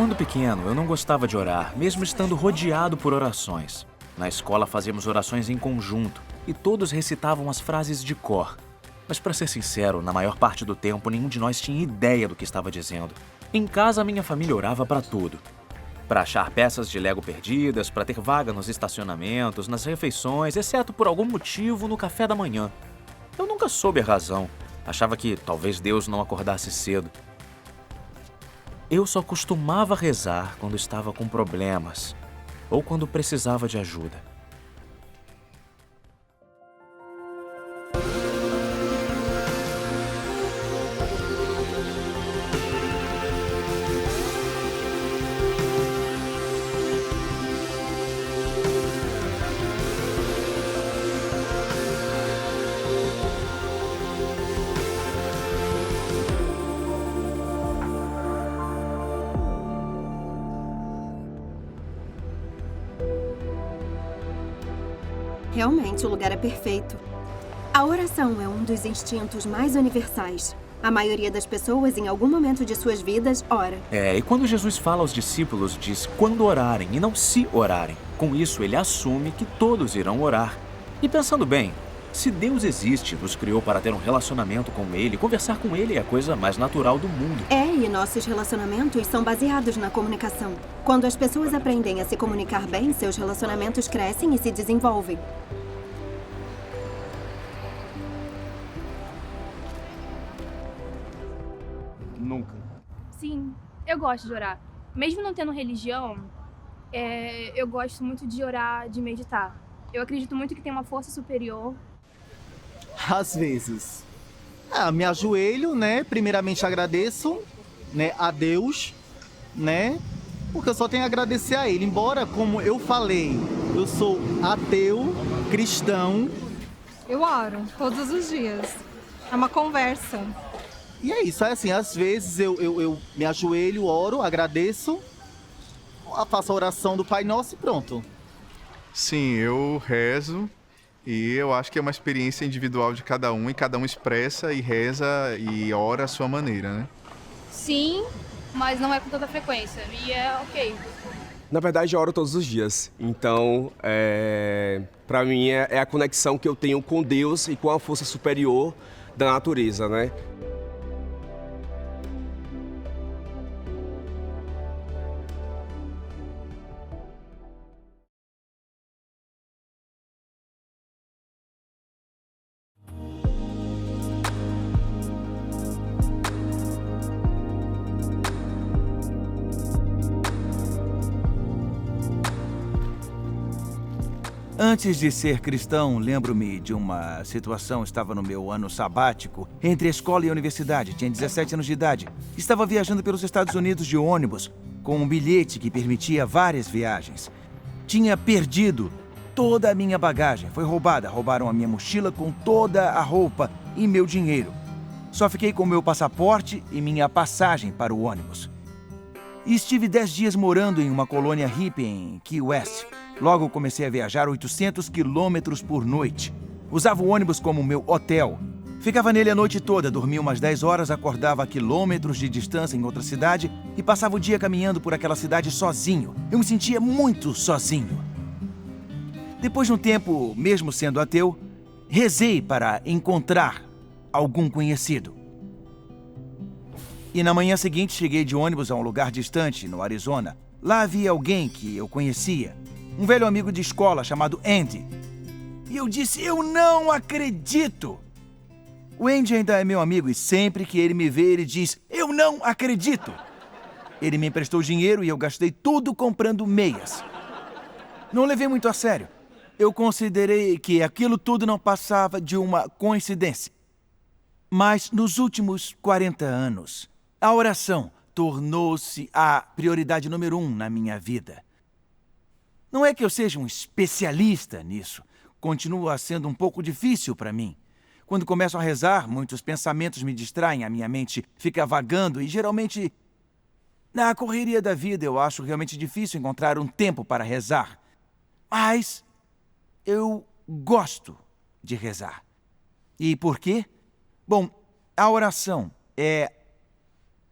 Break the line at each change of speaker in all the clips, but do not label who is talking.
Quando pequeno, eu não gostava de orar, mesmo estando rodeado por orações. Na escola fazíamos orações em conjunto e todos recitavam as frases de cor. Mas para ser sincero, na maior parte do tempo nenhum de nós tinha ideia do que estava dizendo. Em casa, minha família orava para tudo. Para achar peças de Lego perdidas, para ter vaga nos estacionamentos, nas refeições, exceto por algum motivo no café da manhã. Eu nunca soube a razão. Achava que talvez Deus não acordasse cedo. Eu só costumava rezar quando estava com problemas ou quando precisava de ajuda.
Realmente, o lugar é perfeito. A oração é um dos instintos mais universais. A maioria das pessoas, em algum momento de suas vidas, ora.
E quando Jesus fala aos discípulos, diz quando orarem e não se orarem. Com isso, ele assume que todos irão orar. E pensando bem, se Deus existe, nos criou para ter um relacionamento com Ele, conversar com Ele é a coisa mais natural do mundo.
E nossos relacionamentos são baseados na comunicação. Quando as pessoas aprendem a se comunicar bem, seus relacionamentos crescem e se desenvolvem.
Nunca.
Sim, eu gosto de orar. Mesmo não tendo religião, eu gosto muito de orar, de meditar. Eu acredito muito que tem uma força superior.
Às vezes. Me ajoelho, né? Primeiramente agradeço, né, a Deus, né? Porque eu só tenho a agradecer a Ele. Embora, como eu falei, eu sou ateu, cristão.
Eu oro todos os dias. É uma conversa.
E é isso, é assim, às vezes eu me ajoelho, oro, agradeço, faço a oração do Pai Nosso e pronto.
Sim, eu rezo e eu acho que é uma experiência individual de cada um e cada um expressa e reza e ora à sua maneira, né?
Sim, mas não é com toda frequência. E é ok.
Na verdade, eu oro todos os dias. Então, para mim, é a conexão que eu tenho com Deus e com a força superior da natureza, né?
Antes de ser cristão, lembro-me de uma situação. Estava no meu ano sabático, entre a escola e a universidade. Tinha 17 anos de idade. Estava viajando pelos Estados Unidos de ônibus, com um bilhete que permitia várias viagens. Tinha perdido toda a minha bagagem. Foi roubada. Roubaram a minha mochila com toda a roupa e meu dinheiro. Só fiquei com meu passaporte e minha passagem para o ônibus. E estive 10 dias morando em uma colônia hippie em Key West. Logo comecei a viajar 800 quilômetros por noite. Usava o ônibus como meu hotel. Ficava nele a noite toda, dormia umas 10 horas, acordava a quilômetros de distância em outra cidade e passava o dia caminhando por aquela cidade sozinho. Eu me sentia muito sozinho. Depois de um tempo, mesmo sendo ateu, rezei para encontrar algum conhecido. E na manhã seguinte cheguei de ônibus a um lugar distante, no Arizona. Lá havia alguém que eu conhecia. Um velho amigo de escola chamado Andy. E eu disse, eu não acredito! O Andy ainda é meu amigo e sempre que ele me vê, ele diz, eu não acredito! Ele me emprestou dinheiro e eu gastei tudo comprando meias. Não levei muito a sério. Eu considerei que aquilo tudo não passava de uma coincidência. Mas nos últimos 40 anos, a oração tornou-se a prioridade número 1 na minha vida. Não é que eu seja um especialista nisso. Continua sendo um pouco difícil para mim. Quando começo a rezar, muitos pensamentos me distraem, a minha mente fica vagando e geralmente, na correria da vida, eu acho realmente difícil encontrar um tempo para rezar. Mas eu gosto de rezar. E por quê? Bom, a oração é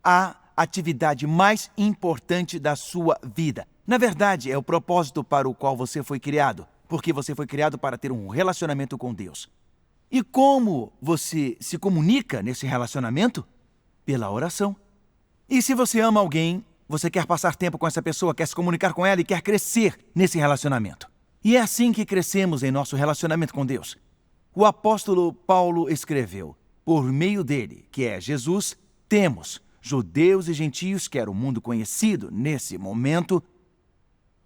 a atividade mais importante da sua vida. Na verdade, é o propósito para o qual você foi criado, porque você foi criado para ter um relacionamento com Deus. E como você se comunica nesse relacionamento? Pela oração. E se você ama alguém, você quer passar tempo com essa pessoa, quer se comunicar com ela e quer crescer nesse relacionamento. E é assim que crescemos em nosso relacionamento com Deus. O apóstolo Paulo escreveu: por meio dele, que é Jesus, temos, judeus e gentios, que era o mundo conhecido nesse momento,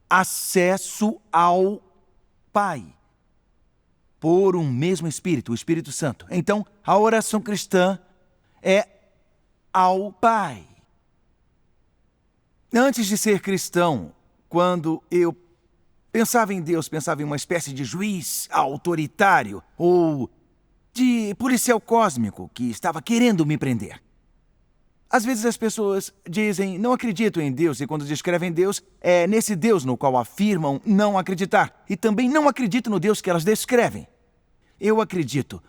acesso ao Pai, por um mesmo Espírito, o Espírito Santo. Então, a oração cristã é ao Pai. Antes de ser cristão, quando eu pensava em Deus, pensava em uma espécie de juiz autoritário ou de policial cósmico que estava querendo me prender. Às vezes as pessoas dizem, não acredito em Deus, e quando descrevem Deus, é nesse Deus no qual afirmam não acreditar. E também não acredito no Deus que elas descrevem. Eu acredito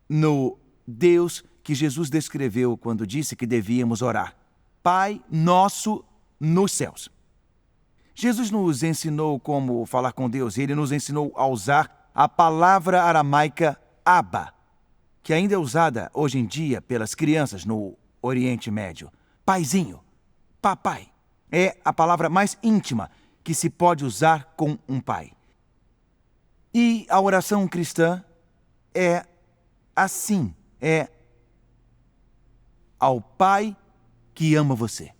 no Deus que Jesus descreveu quando disse que devíamos orar: Pai nosso nos céus. Jesus nos ensinou como falar com Deus, e ele nos ensinou a usar a palavra aramaica Abba, que ainda é usada hoje em dia pelas crianças no Oriente Médio. Paizinho, papai, é a palavra mais íntima que se pode usar com um pai. E a oração cristã é assim, é ao Pai que ama você.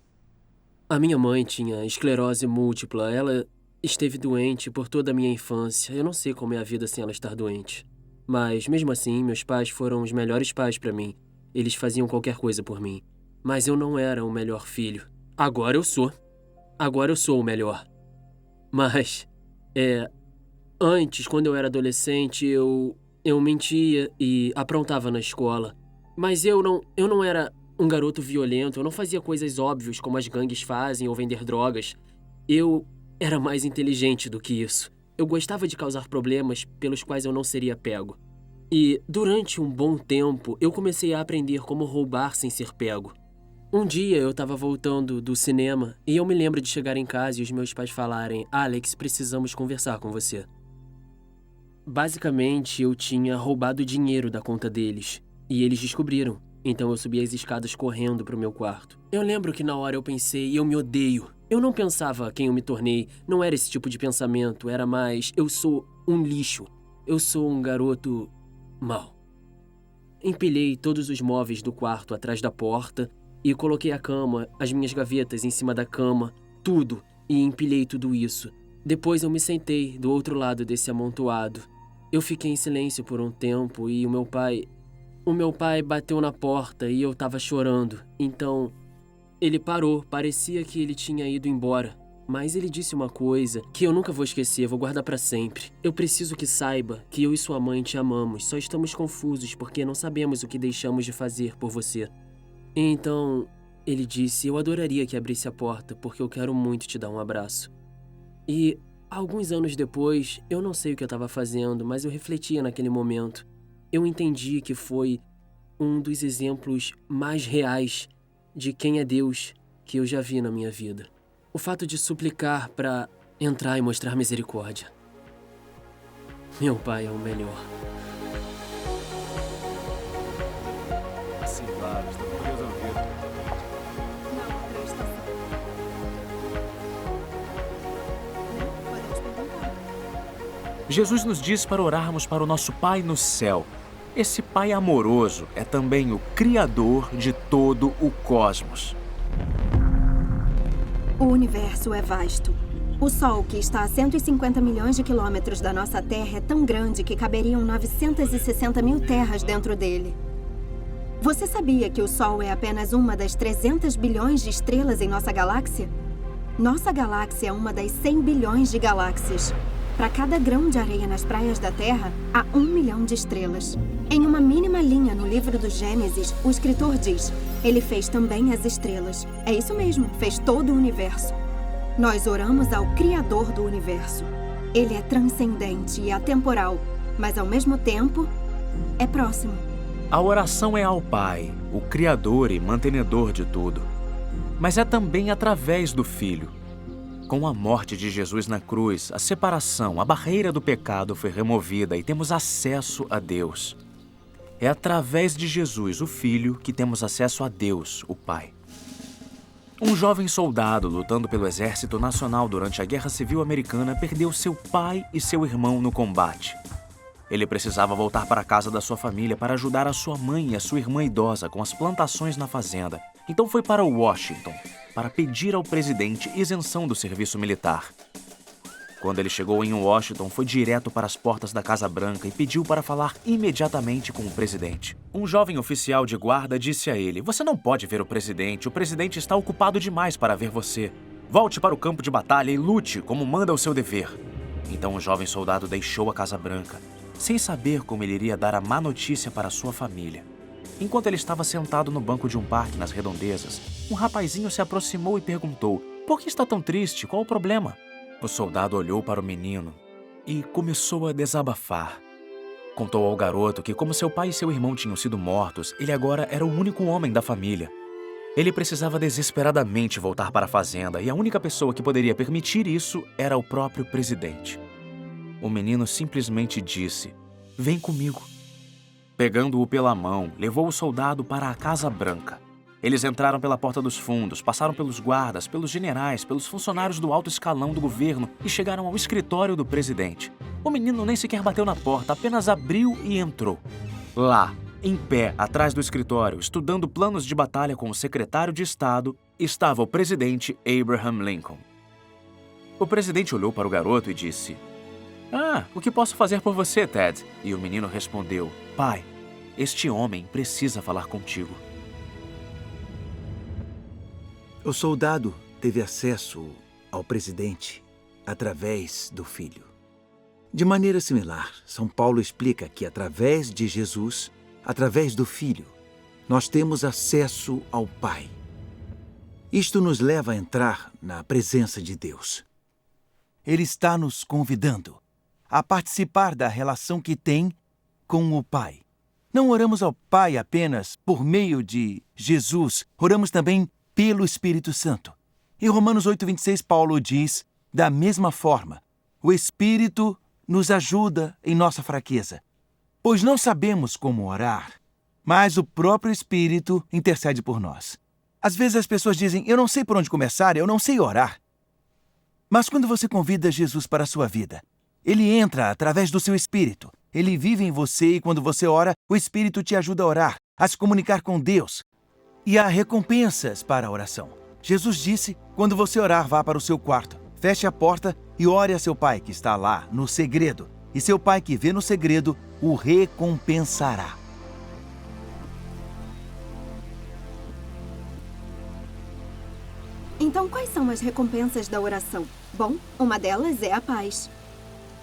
A minha mãe tinha esclerose múltipla. Ela esteve doente por toda a minha infância. Eu não sei como é a vida sem ela estar doente. Mas, mesmo assim, meus pais foram os melhores pais para mim. Eles faziam qualquer coisa por mim. Mas eu não era o melhor filho. Agora eu sou. Agora eu sou o melhor. Mas, antes, quando eu era adolescente, eu mentia e aprontava na escola. Mas eu não era um garoto violento, eu não fazia coisas óbvias como as gangues fazem ou vender drogas. Eu era mais inteligente do que isso. Eu gostava de causar problemas pelos quais eu não seria pego. E, durante um bom tempo, eu comecei a aprender como roubar sem ser pego. Um dia eu estava voltando do cinema e eu me lembro de chegar em casa e os meus pais falarem: Alex, precisamos conversar com você. Basicamente, eu tinha roubado dinheiro da conta deles e eles descobriram. Então eu subi as escadas correndo pro meu quarto. Eu lembro que na hora eu pensei: eu me odeio. Eu não pensava quem eu me tornei, não era esse tipo de pensamento, era mais: eu sou um lixo. Eu sou um garoto mau. Empilhei todos os móveis do quarto atrás da porta e coloquei a cama, as minhas gavetas em cima da cama, tudo, e empilhei tudo isso. Depois eu me sentei do outro lado desse amontoado. Eu fiquei em silêncio por um tempo e o meu pai bateu na porta e eu tava chorando. Então, ele parou, parecia que ele tinha ido embora. Mas ele disse uma coisa que eu nunca vou esquecer, vou guardar pra sempre. Eu preciso que saiba que eu e sua mãe te amamos, só estamos confusos porque não sabemos o que deixamos de fazer por você. Então, ele disse: eu adoraria que abrisse a porta, porque eu quero muito te dar um abraço. E, alguns anos depois, eu não sei o que eu estava fazendo, mas eu refletia naquele momento. Eu entendi que foi um dos exemplos mais reais de quem é Deus que eu já vi na minha vida. O fato de suplicar para entrar e mostrar misericórdia. Meu pai é o melhor.
Sim, claro, estamos resolvidos.
Não, presta atenção. Podemos perguntar.
Jesus nos diz para orarmos para o nosso Pai no céu. Esse Pai amoroso é também o Criador de todo o cosmos.
O universo é vasto. O Sol, que está a 150 milhões de quilômetros da nossa Terra, é tão grande que caberiam 960 mil terras dentro dele. Você sabia que o Sol é apenas uma das 300 bilhões de estrelas em nossa galáxia? Nossa galáxia é uma das 100 bilhões de galáxias. Para cada grão de areia nas praias da Terra, há 1 milhão de estrelas. Em uma mínima linha no livro do Gênesis, o escritor diz: ele fez também as estrelas. É isso mesmo, fez todo o universo. Nós oramos ao Criador do universo. Ele é transcendente e atemporal, mas ao mesmo tempo é próximo.
A oração é ao Pai, o Criador e mantenedor de tudo. mas é também através do Filho. Com a morte de Jesus na cruz, a separação, a barreira do pecado foi removida e temos acesso a Deus. É através de Jesus, o Filho, que temos acesso a Deus, o Pai. Um jovem soldado lutando pelo Exército Nacional durante a Guerra Civil Americana perdeu seu pai e seu irmão no combate. Ele precisava voltar para a casa da sua família para ajudar a sua mãe e a sua irmã idosa com as plantações na fazenda. Então foi para Washington para pedir ao presidente isenção do serviço militar. Quando ele chegou em Washington, foi direto para as portas da Casa Branca e pediu para falar imediatamente com o presidente. Um jovem oficial de guarda disse a ele: "Você não pode ver o presidente está ocupado demais para ver você. Volte para o campo de batalha e lute como manda o seu dever." Então o jovem soldado deixou a Casa Branca, sem saber como ele iria dar a má notícia para sua família. Enquanto ele estava sentado no banco de um parque nas redondezas, um rapazinho se aproximou e perguntou: "Por que está tão triste? Qual o problema?" O soldado olhou para o menino e começou a desabafar. Contou ao garoto que, como seu pai e seu irmão tinham sido mortos, ele agora era o único homem da família. Ele precisava desesperadamente voltar para a fazenda e a única pessoa que poderia permitir isso era o próprio presidente. O menino simplesmente disse: "Vem comigo." Pegando-o pela mão, levou o soldado para a Casa Branca. Eles entraram pela porta dos fundos, passaram pelos guardas, pelos generais, pelos funcionários do alto escalão do governo e chegaram ao escritório do presidente. O menino nem sequer bateu na porta, apenas abriu e entrou. Lá, em pé, atrás do escritório, estudando planos de batalha com o secretário de Estado, estava o presidente Abraham Lincoln. O presidente olhou para o garoto e disse: "Ah, o que posso fazer por você, Ted?" E o menino respondeu: "Pai, este homem precisa falar contigo."
O soldado teve acesso ao presidente através do Filho. De maneira similar, São Paulo explica que através de Jesus, através do Filho, nós temos acesso ao Pai. Isto nos leva a entrar na presença de Deus. Ele está nos convidando a participar da relação que tem com o Pai. Não oramos ao Pai apenas por meio de Jesus, oramos também pelo Espírito Santo. Em Romanos 8:26, Paulo diz: "Da mesma forma, o Espírito nos ajuda em nossa fraqueza, pois não sabemos como orar, mas o próprio Espírito intercede por nós." Às vezes as pessoas dizem: "Eu não sei por onde começar, eu não sei orar." Mas quando você convida Jesus para a sua vida, ele entra através do seu Espírito. Ele vive em você e quando você ora, o Espírito te ajuda a orar, a se comunicar com Deus. E há recompensas para a oração. Jesus disse: "Quando você orar, vá para o seu quarto, feche a porta e ore a seu pai que está lá, no segredo. E seu pai que vê no segredo, o recompensará."
Então, quais são as recompensas da oração? Bom, uma delas é a paz.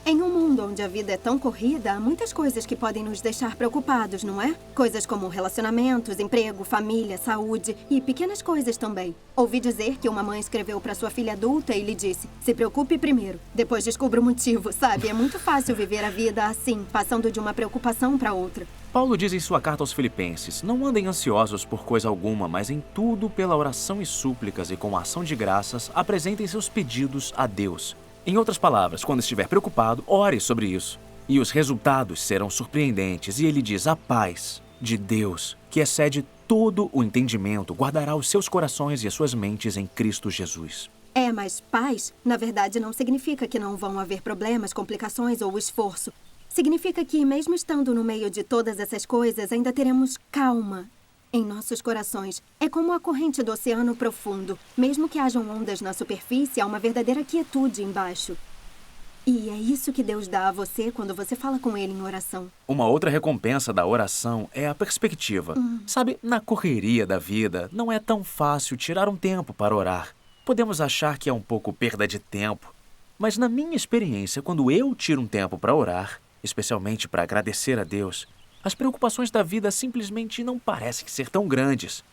Em um mundo onde a vida é tão corrida, há muitas coisas que podem nos deixar preocupados, não é? Coisas como relacionamentos, emprego, família, saúde e pequenas coisas também. Ouvi dizer que uma mãe escreveu para sua filha adulta e lhe disse: "Se preocupe primeiro, depois descubra o motivo", sabe? É muito fácil viver a vida assim, passando de uma preocupação para outra.
Paulo diz em sua carta aos Filipenses: "Não andem ansiosos por coisa alguma, mas em tudo, pela oração e súplicas e com ação de graças, apresentem seus pedidos a Deus." Em outras palavras, quando estiver preocupado, ore sobre isso. E os resultados serão surpreendentes. E ele diz: "A paz de Deus, que excede todo o entendimento, guardará os seus corações e as suas mentes em Cristo Jesus."
Mas paz, na verdade, não significa que não vão haver problemas, complicações ou esforço. Significa que, mesmo estando no meio de todas essas coisas, ainda teremos calma em nossos corações. É como a corrente do oceano profundo. Mesmo que hajam ondas na superfície, há uma verdadeira quietude embaixo. E é isso que Deus dá a você quando você fala com Ele em oração.
Uma outra recompensa da oração é a perspectiva. Sabe, na correria da vida, não é tão fácil tirar um tempo para orar. Podemos achar que é um pouco perda de tempo. Mas na minha experiência, quando eu tiro um tempo para orar, especialmente para agradecer a Deus, as preocupações da vida simplesmente não parecem ser tão grandes.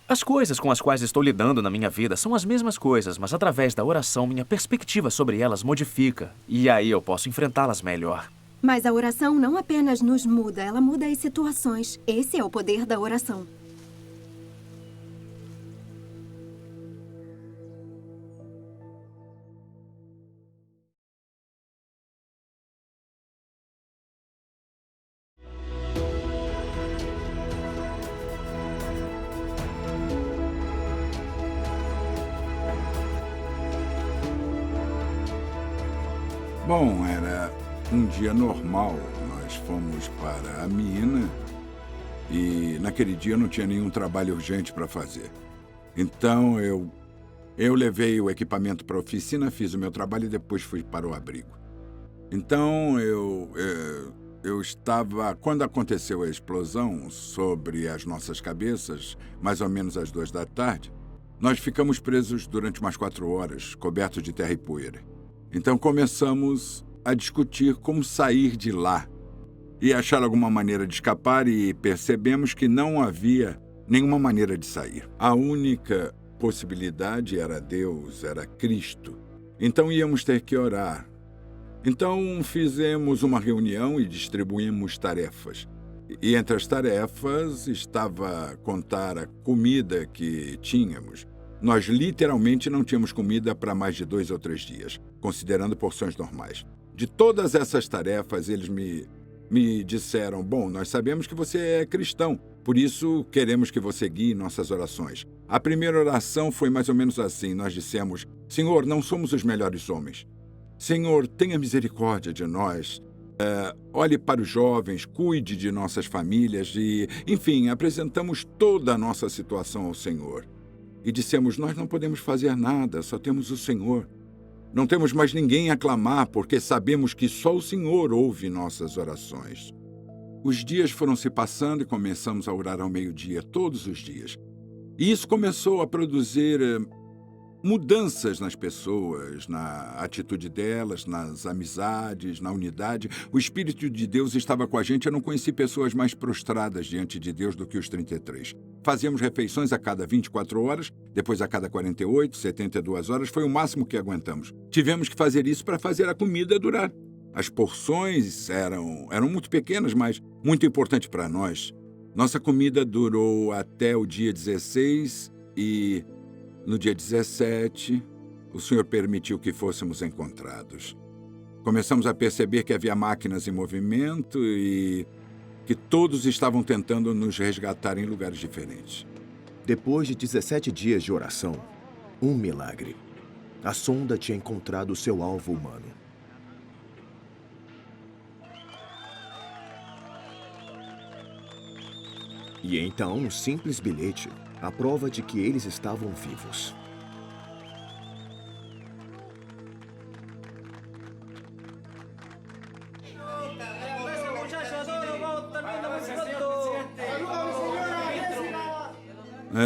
As coisas com as quais estou lidando na minha vida são as mesmas coisas, mas através da oração minha perspectiva sobre elas modifica. E aí eu posso enfrentá-las melhor.
Mas a oração não apenas nos muda, ela muda as situações. Esse é o poder da oração.
Bom, era um dia normal. Nós fomos para a mina e naquele dia eu não tinha nenhum trabalho urgente para fazer. Então eu levei o equipamento para a oficina, fiz o meu trabalho e depois fui para o abrigo. Então eu estava... Quando aconteceu a explosão sobre as nossas cabeças, mais ou menos às 2 da tarde, nós ficamos presos durante umas 4 horas, cobertos de terra e poeira. Então começamos a discutir como sair de lá e achar alguma maneira de escapar e percebemos que não havia nenhuma maneira de sair. A única possibilidade era Deus, era Cristo. Então íamos ter que orar. Então fizemos uma reunião e distribuímos tarefas. E entre as tarefas estava contar a comida que tínhamos. Nós literalmente não tínhamos comida para mais de 2 ou 3 dias, considerando porções normais. De todas essas tarefas, eles me disseram, bom, nós sabemos que você é cristão, por isso queremos que você guie nossas orações. A primeira oração foi mais ou menos assim, nós dissemos, Senhor, não somos os melhores homens. Senhor, tenha misericórdia de nós. Olhe para os jovens, cuide de nossas famílias e, enfim, apresentamos toda a nossa situação ao Senhor. E dissemos, nós não podemos fazer nada, só temos o Senhor. Não temos mais ninguém a clamar, porque sabemos que só o Senhor ouve nossas orações. Os dias foram se passando e começamos a orar ao meio-dia, todos os dias. E isso começou a produzir mudanças nas pessoas, na atitude delas, nas amizades, na unidade. O Espírito de Deus estava com a gente. Eu não conheci pessoas mais prostradas diante de Deus do que os 33. Fazíamos refeições a cada 24 horas, depois a cada 48, 72 horas. Foi o máximo que aguentamos. Tivemos que fazer isso para fazer a comida durar. As porções eram muito pequenas, mas muito importante para nós. Nossa comida durou até o dia 16 e... No dia 17, o Senhor permitiu que fôssemos encontrados. Começamos a perceber que havia máquinas em movimento e que todos estavam tentando nos resgatar em lugares diferentes.
Depois de 17 dias de oração, um milagre. A sonda tinha encontrado seu alvo humano. E então, um simples bilhete, a prova de que eles estavam vivos.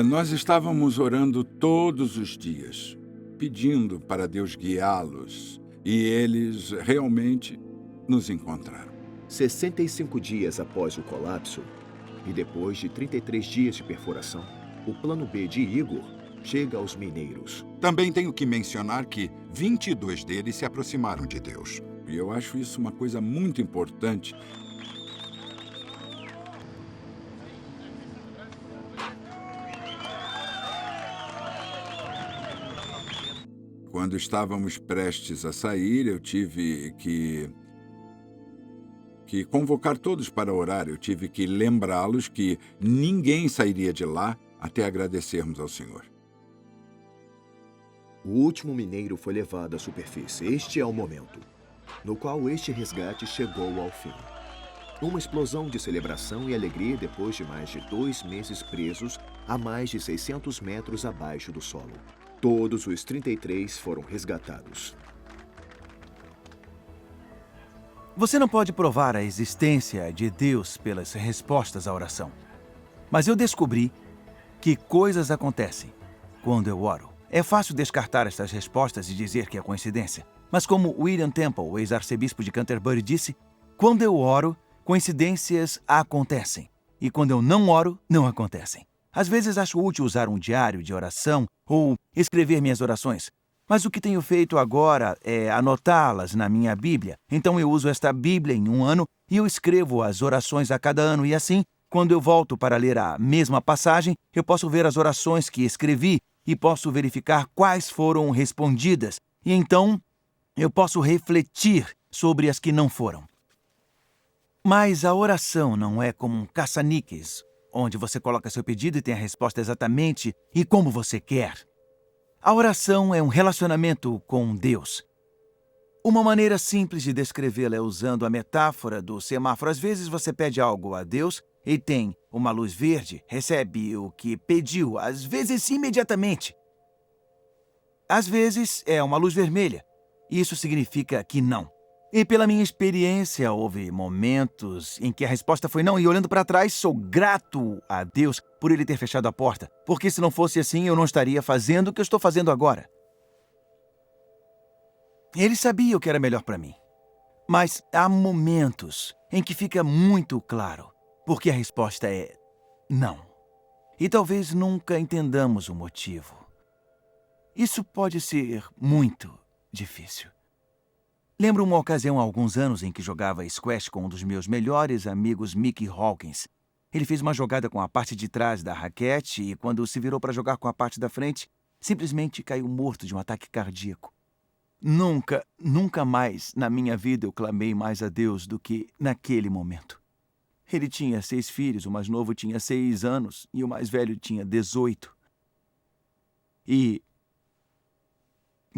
Nós estávamos orando todos os dias, pedindo para Deus guiá-los, e eles realmente nos encontraram.
65 dias após o colapso, e depois de 33 dias de perfuração, o plano B de Igor chega aos mineiros.
Também tenho que mencionar que 22 deles se aproximaram de Deus.
E eu acho isso uma coisa muito importante. Quando estávamos prestes a sair, eu tive que convocar todos para orar. Eu tive que lembrá-los que ninguém sairia de lá até agradecermos ao Senhor.
O último mineiro foi levado à superfície. Este é o momento no qual este resgate chegou ao fim. Uma explosão de celebração e alegria depois de mais de 2 meses presos a mais de 600 metros abaixo do solo. Todos os 33 foram resgatados.
Você não pode provar a existência de Deus pelas respostas à oração. Mas eu descobri que coisas acontecem quando eu oro. É fácil descartar estas respostas e dizer que é coincidência. Mas como William Temple, o ex-arcebispo de Canterbury, disse, quando eu oro, coincidências acontecem. E quando eu não oro, não acontecem. Às vezes acho útil usar um diário de oração ou escrever minhas orações. Mas o que tenho feito agora é anotá-las na minha Bíblia. Então eu uso esta Bíblia em um ano e eu escrevo as orações a cada ano. E assim, quando eu volto para ler a mesma passagem, eu posso ver as orações que escrevi e posso verificar quais foram respondidas. E então, eu posso refletir sobre as que não foram. Mas a oração não é como um caça-níqueis, onde você coloca seu pedido e tem a resposta exatamente e como você quer. A oração é um relacionamento com Deus. Uma maneira simples de descrevê-la é usando a metáfora do semáforo. Às vezes você pede algo a Deus e tem uma luz verde, recebe o que pediu, às vezes imediatamente. Às vezes é uma luz vermelha. Isso significa que não. E pela minha experiência, houve momentos em que a resposta foi não. E olhando para trás, sou grato a Deus por Ele ter fechado a porta. Porque se não fosse assim, eu não estaria fazendo o que eu estou fazendo agora. Ele sabia o que era melhor para mim. Mas há momentos em que fica muito claro, porque a resposta é não. E talvez nunca entendamos o motivo. Isso pode ser muito difícil. Lembro uma ocasião há alguns anos em que jogava squash com um dos meus melhores amigos, Mickey Hawkins. Ele fez uma jogada com a parte de trás da raquete e quando se virou para jogar com a parte da frente, simplesmente caiu morto de um ataque cardíaco. Nunca mais na minha vida eu clamei mais a Deus do que naquele momento. Ele tinha 6 filhos, o mais novo tinha 6 anos e o mais velho tinha 18. E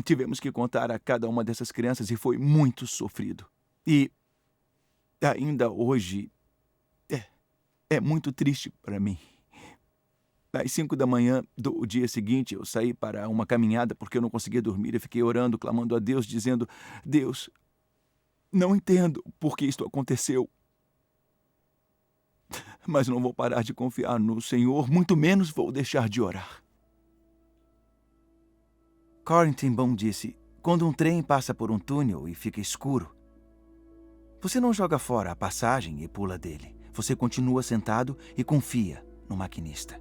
tivemos que contar a cada uma dessas crianças e foi muito sofrido. E ainda hoje é muito triste para mim. Às 5 da manhã do dia seguinte, eu saí para uma caminhada porque eu não conseguia dormir e fiquei orando, clamando a Deus, dizendo: Deus, não entendo por que isto aconteceu. Mas não vou parar de confiar no Senhor, muito menos vou deixar de orar. Corrie ten Boom disse: quando um trem passa por um túnel e fica escuro, você não joga fora a passagem e pula dele. Você continua sentado e confia no maquinista.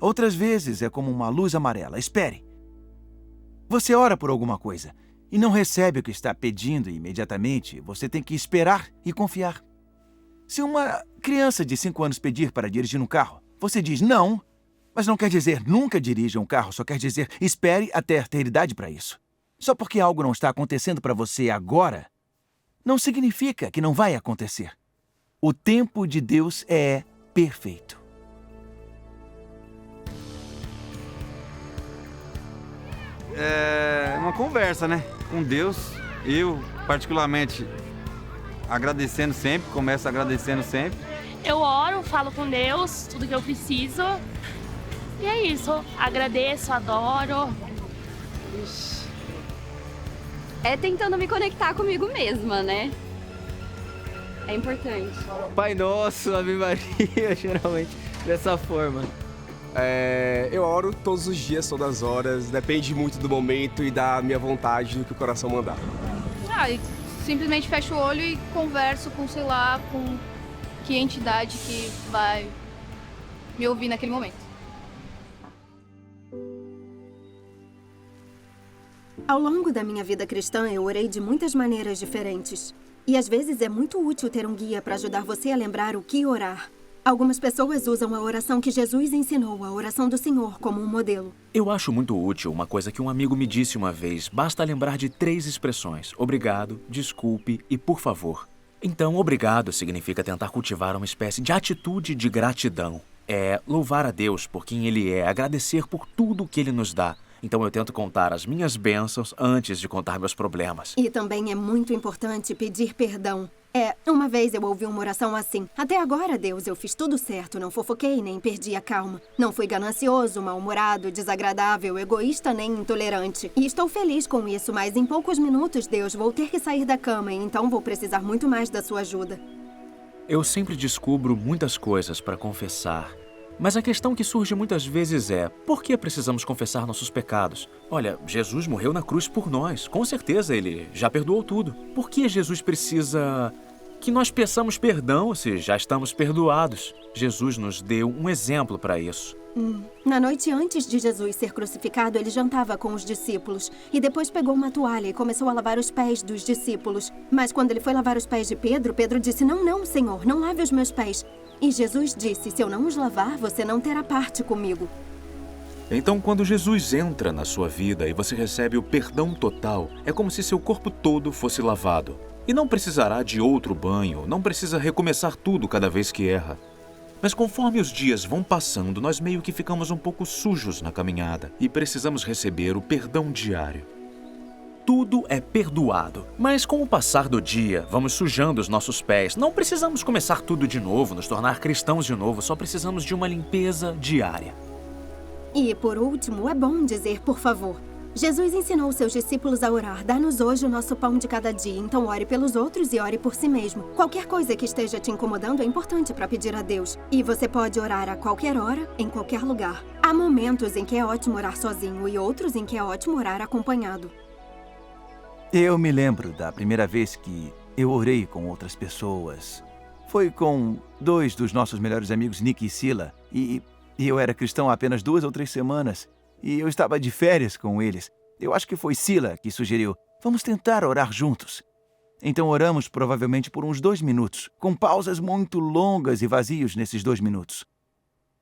Outras vezes é como uma luz amarela. Espere. Você ora por alguma coisa e não recebe o que está pedindo imediatamente. Você tem que esperar e confiar. Se uma criança de 5 anos pedir para dirigir um carro, você diz não, mas não quer dizer nunca dirija um carro, só quer dizer espere até ter idade para isso. Só porque algo não está acontecendo para você agora, não significa que não vai acontecer. O tempo de Deus é perfeito.
É uma conversa, né? Com Deus. Eu, particularmente, agradecendo sempre, começo agradecendo sempre.
Eu oro, falo com Deus, tudo que eu preciso. E é isso. Agradeço, adoro.
É tentando me conectar comigo mesma, né? É importante.
Pai Nosso, Ave Maria, geralmente dessa forma.
Eu oro todos os dias, todas as horas, depende muito do momento e da minha vontade, do que o coração mandar.
Simplesmente fecho o olho e converso com, sei lá, com que entidade que vai me ouvir naquele momento.
Ao longo da minha vida cristã, eu orei de muitas maneiras diferentes. E às vezes é muito útil ter um guia para ajudar você a lembrar o que orar. Algumas pessoas usam a oração que Jesus ensinou, a oração do Senhor, como um modelo.
Eu acho muito útil uma coisa que um amigo me disse uma vez. Basta lembrar de 3 expressões: obrigado, desculpe e por favor. Então, obrigado significa tentar cultivar uma espécie de atitude de gratidão. É louvar a Deus por quem Ele é, agradecer por tudo que Ele nos dá. Então eu tento contar as minhas bênçãos antes de contar meus problemas.
E também é muito importante pedir perdão. Uma vez eu ouvi uma oração assim: até agora, Deus, eu fiz tudo certo, não fofoquei nem perdi a calma. Não fui ganancioso, mal-humorado, desagradável, egoísta nem intolerante. E estou feliz com isso, mas em poucos minutos, Deus, vou ter que sair da cama e então vou precisar muito mais da sua ajuda.
Eu sempre descubro muitas coisas para confessar. Mas a questão que surge muitas vezes é: por que precisamos confessar nossos pecados? Olha, Jesus morreu na cruz por nós. Com certeza Ele já perdoou tudo. Por que Jesus precisa que nós peçamos perdão se já estamos perdoados? Jesus nos deu um exemplo para isso.
Na noite antes de Jesus ser crucificado, ele jantava com os discípulos e depois pegou uma toalha e começou a lavar os pés dos discípulos. Mas quando ele foi lavar os pés de Pedro, Pedro disse: não, Senhor, não lave os meus pés. E Jesus disse: se eu não os lavar, você não terá parte comigo.
Então, quando Jesus entra na sua vida e você recebe o perdão total, é como se seu corpo todo fosse lavado. E não precisará de outro banho, não precisa recomeçar tudo cada vez que erra. Mas conforme os dias vão passando, nós meio que ficamos um pouco sujos na caminhada e precisamos receber o perdão diário. tudo é perdoado. Mas com o passar do dia, vamos sujando os nossos pés. Não precisamos começar tudo de novo, nos tornar cristãos de novo, só precisamos de uma limpeza diária.
E, por último, é bom dizer por favor. Jesus ensinou seus discípulos a orar. Dá-nos hoje o nosso pão de cada dia. Então ore pelos outros e ore por si mesmo. Qualquer coisa que esteja te incomodando é importante para pedir a Deus. E você pode orar a qualquer hora, em qualquer lugar. Há momentos em que é ótimo orar sozinho e outros em que é ótimo orar acompanhado.
Eu me lembro da primeira vez que eu orei com outras pessoas. Foi com 2 dos nossos melhores amigos, Nick e Sila. E eu era cristão há apenas 2 ou 3 semanas. E eu estava de férias com eles. Eu acho que foi Sila que sugeriu, vamos tentar orar juntos. Então oramos provavelmente por uns 2 minutos, com pausas muito longas e vazios nesses 2 minutos.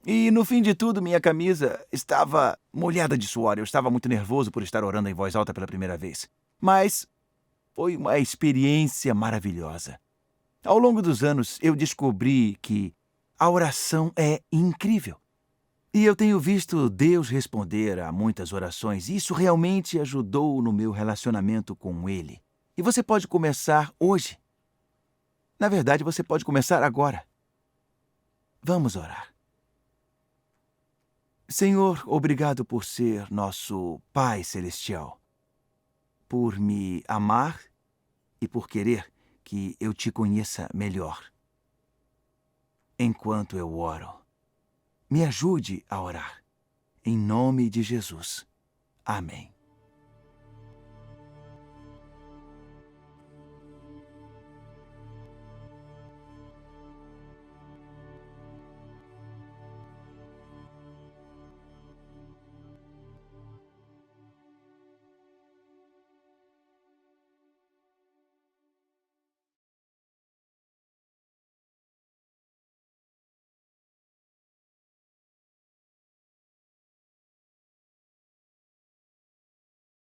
E no fim de tudo, minha camisa estava molhada de suor. Eu estava muito nervoso por estar orando em voz alta pela primeira vez. Mas foi uma experiência maravilhosa. Ao longo dos anos, eu descobri que a oração é incrível. E eu tenho visto Deus responder a muitas orações, e isso realmente ajudou no meu relacionamento com Ele. E você pode começar hoje. Na verdade, você pode começar agora. Vamos orar. Senhor, obrigado por ser nosso Pai Celestial, por me amar e por querer que eu te conheça melhor. Enquanto eu oro, me ajude a orar. Em nome de Jesus. Amém.